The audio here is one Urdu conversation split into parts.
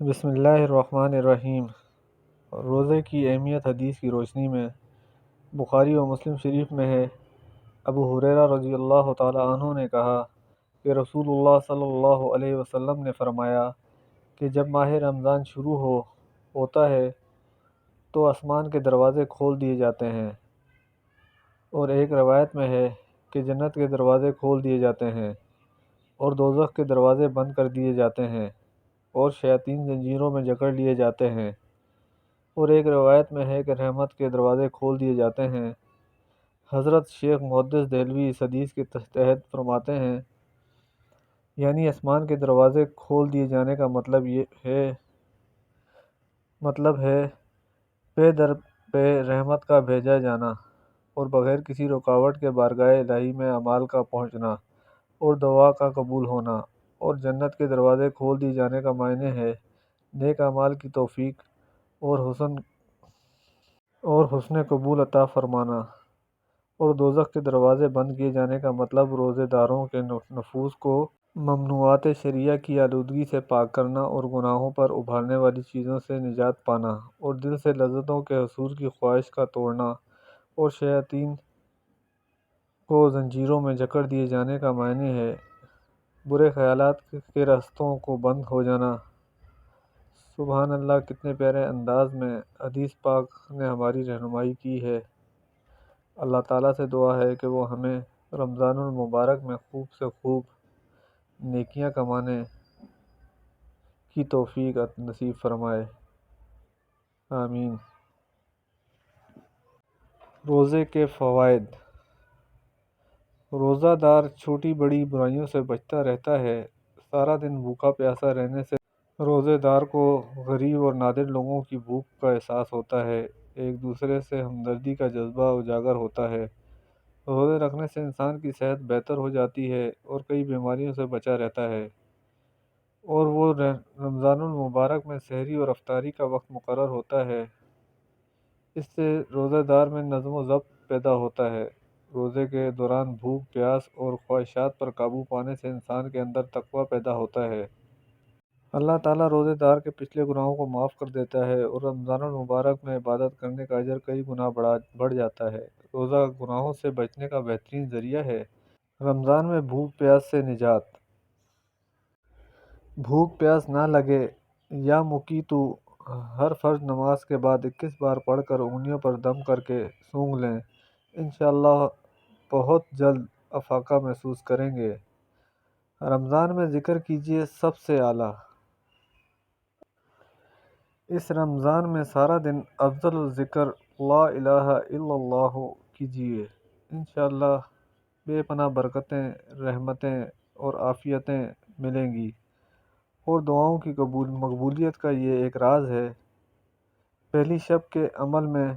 بسم اللہ الرحمن الرحیم۔ روزے کی اہمیت حدیث کی روشنی میں بخاری و مسلم شریف میں ہے۔ ابو ہریرہ رضی اللہ تعالی عنہ نے کہا کہ رسول اللہ صلی اللہ علیہ وسلم نے فرمایا کہ جب ماہ رمضان شروع ہوتا ہے تو آسمان کے دروازے کھول دیے جاتے ہیں، اور ایک روایت میں ہے کہ جنت کے دروازے کھول دیے جاتے ہیں اور دوزخ کے دروازے بند کر دیے جاتے ہیں اور شیاطین زنجیروں میں جکڑ لیے جاتے ہیں، اور ایک روایت میں ہے کہ رحمت کے دروازے کھول دیے جاتے ہیں۔ حضرت شیخ محدث دہلوی اس حدیث کے تحت فرماتے ہیں، یعنی آسمان کے دروازے کھول دیے جانے کا مطلب ہے پے در پہ رحمت کا بھیجا جانا اور بغیر کسی رکاوٹ کے بارگاہ الہی میں اعمال کا پہنچنا اور دعا کا قبول ہونا، اور جنت کے دروازے کھول دیے جانے کا معنی ہے نیک اعمال کی توفیق اور حسن قبول عطا فرمانا، اور دوزخ کے دروازے بند کیے جانے کا مطلب روزے داروں کے نفوس کو ممنوعات شرعیہ کی آلودگی سے پاک کرنا اور گناہوں پر ابھارنے والی چیزوں سے نجات پانا، اور دل سے لذتوں کے حصول کی خواہش کا توڑنا اور شیاطین کو زنجیروں میں جکڑ دیے جانے کا معنی ہے برے خیالات کے راستوں کو بند ہو جانا۔ سبحان اللہ، کتنے پیارے انداز میں حدیث پاک نے ہماری رہنمائی کی ہے۔ اللہ تعالیٰ سے دعا ہے کہ وہ ہمیں رمضان المبارک میں خوب سے خوب نیکیاں کمانے کی توفیق نصیب فرمائے، آمین۔ روزے کے فوائد۔ روزہ دار چھوٹی بڑی برائیوں سے بچتا رہتا ہے۔ سارا دن بھوکا پیاسا رہنے سے روزے دار کو غریب اور نادر لوگوں کی بھوک کا احساس ہوتا ہے، ایک دوسرے سے ہمدردی کا جذبہ اجاگر ہوتا ہے۔ روزے رکھنے سے انسان کی صحت بہتر ہو جاتی ہے اور کئی بیماریوں سے بچا رہتا ہے، اور وہ رمضان المبارک میں سحری اور افطاری کا وقت مقرر ہوتا ہے۔ اس سے روزہ دار میں نظم و ضبط پیدا ہوتا ہے۔ روزے کے دوران بھوک، پیاس اور خواہشات پر قابو پانے سے انسان کے اندر تقویٰ پیدا ہوتا ہے۔ اللہ تعالیٰ روزے دار کے پچھلے گناہوں کو معاف کر دیتا ہے اور رمضان المبارک میں عبادت کرنے کا اجر کئی گنا بڑھ جاتا ہے۔ روزہ گناہوں سے بچنے کا بہترین ذریعہ ہے۔ رمضان میں بھوک پیاس سے نجات۔ بھوک پیاس نہ لگے یا مکی تو ہر فرض نماز کے بعد 21 بار پڑھ کر انگلیوں پر دم کر کے سونگھ لیں، انشاءاللہ بہت جلد افاقہ محسوس کریں گے۔ رمضان میں ذکر کیجیے سب سے اعلیٰ۔ اس رمضان میں سارا دن افضل الذکر لا الہ الا اللہ کیجیے، انشاءاللہ بے پناہ برکتیں، رحمتیں اور عافیتیں ملیں گی، اور دعاؤں کی مقبولیت کا یہ ایک راز ہے۔ پہلی شب کے عمل میں،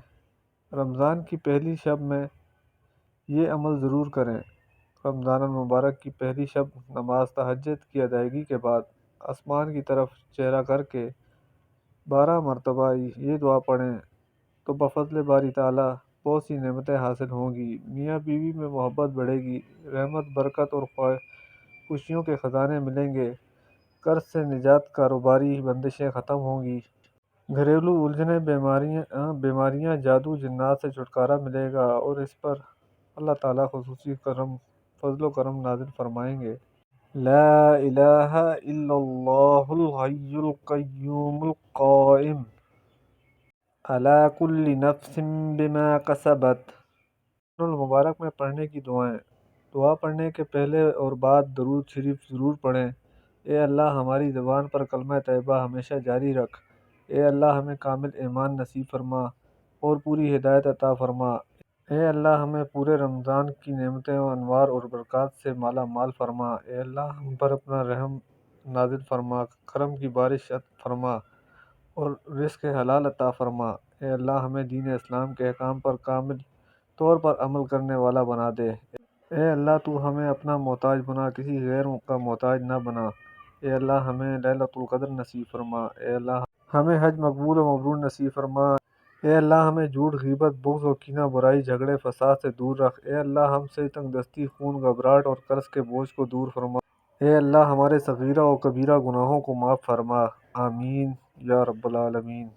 رمضان کی پہلی شب میں یہ عمل ضرور کریں۔ رمضان المبارک کی پہلی شب نماز تہجد کی ادائیگی کے بعد آسمان کی طرف چہرہ کر کے 12 مرتبہ یہ دعا پڑھیں تو بفضل باری تعالیٰ بہت سی نعمتیں حاصل ہوں گی۔ میاں بیوی میں محبت بڑھے گی، رحمت، برکت اور خوشیوں کے خزانے ملیں گے، قرض سے نجات، کاروباری بندشیں ختم ہوں گی، گھریلو الجھنیں، بیماریاں، جادو جنات سے چھٹکارا ملے گا، اور اس پر اللہ تعالیٰ خصوصی فضل و کرم نازل فرمائیں گے۔ لا الہ الا اللہ الحی القیوم القائم علی کل نفس بما کسبت۔ المبارک میں پڑھنے کی دعائیں۔ دعا پڑھنے کے پہلے اور بعد درود شریف ضرور پڑھیں۔ اے اللہ، ہماری زبان پر کلمہ طیبہ ہمیشہ جاری رکھ۔ اے اللہ، ہمیں کامل ایمان نصیب فرما اور پوری ہدایت عطا فرما۔ اے اللہ، ہمیں پورے رمضان کی نعمتیں، انوار اور برکات سے مالا مال فرما۔ اے اللہ، ہم پر اپنا رحم نازل فرما، کرم کی بارش فرما اور رزق حلال عطا فرما۔ اے اللہ، ہمیں دین اسلام کے احکام پر کامل طور پر عمل کرنے والا بنا دے۔ اے اللہ، تو ہمیں اپنا محتاج بنا، کسی غیر کا محتاج نہ بنا۔ اے اللہ، ہمیں لیلۃ القدر نصیب فرما۔ اے اللہ، ہمیں حج مقبول و مبرور نصیب فرما۔ اے اللہ، ہمیں جھوٹ، غیبت، بغض و کینہ، برائی، جھگڑے، فساد سے دور رکھ۔ اے اللہ، ہم سے تنگ دستی، خون، گھبراہٹ اور قرض کے بوجھ کو دور فرما۔ اے اللہ ہمارے صغیرہ و کبیرہ گناہوں کو معاف فرما، آمین یا رب العالمین۔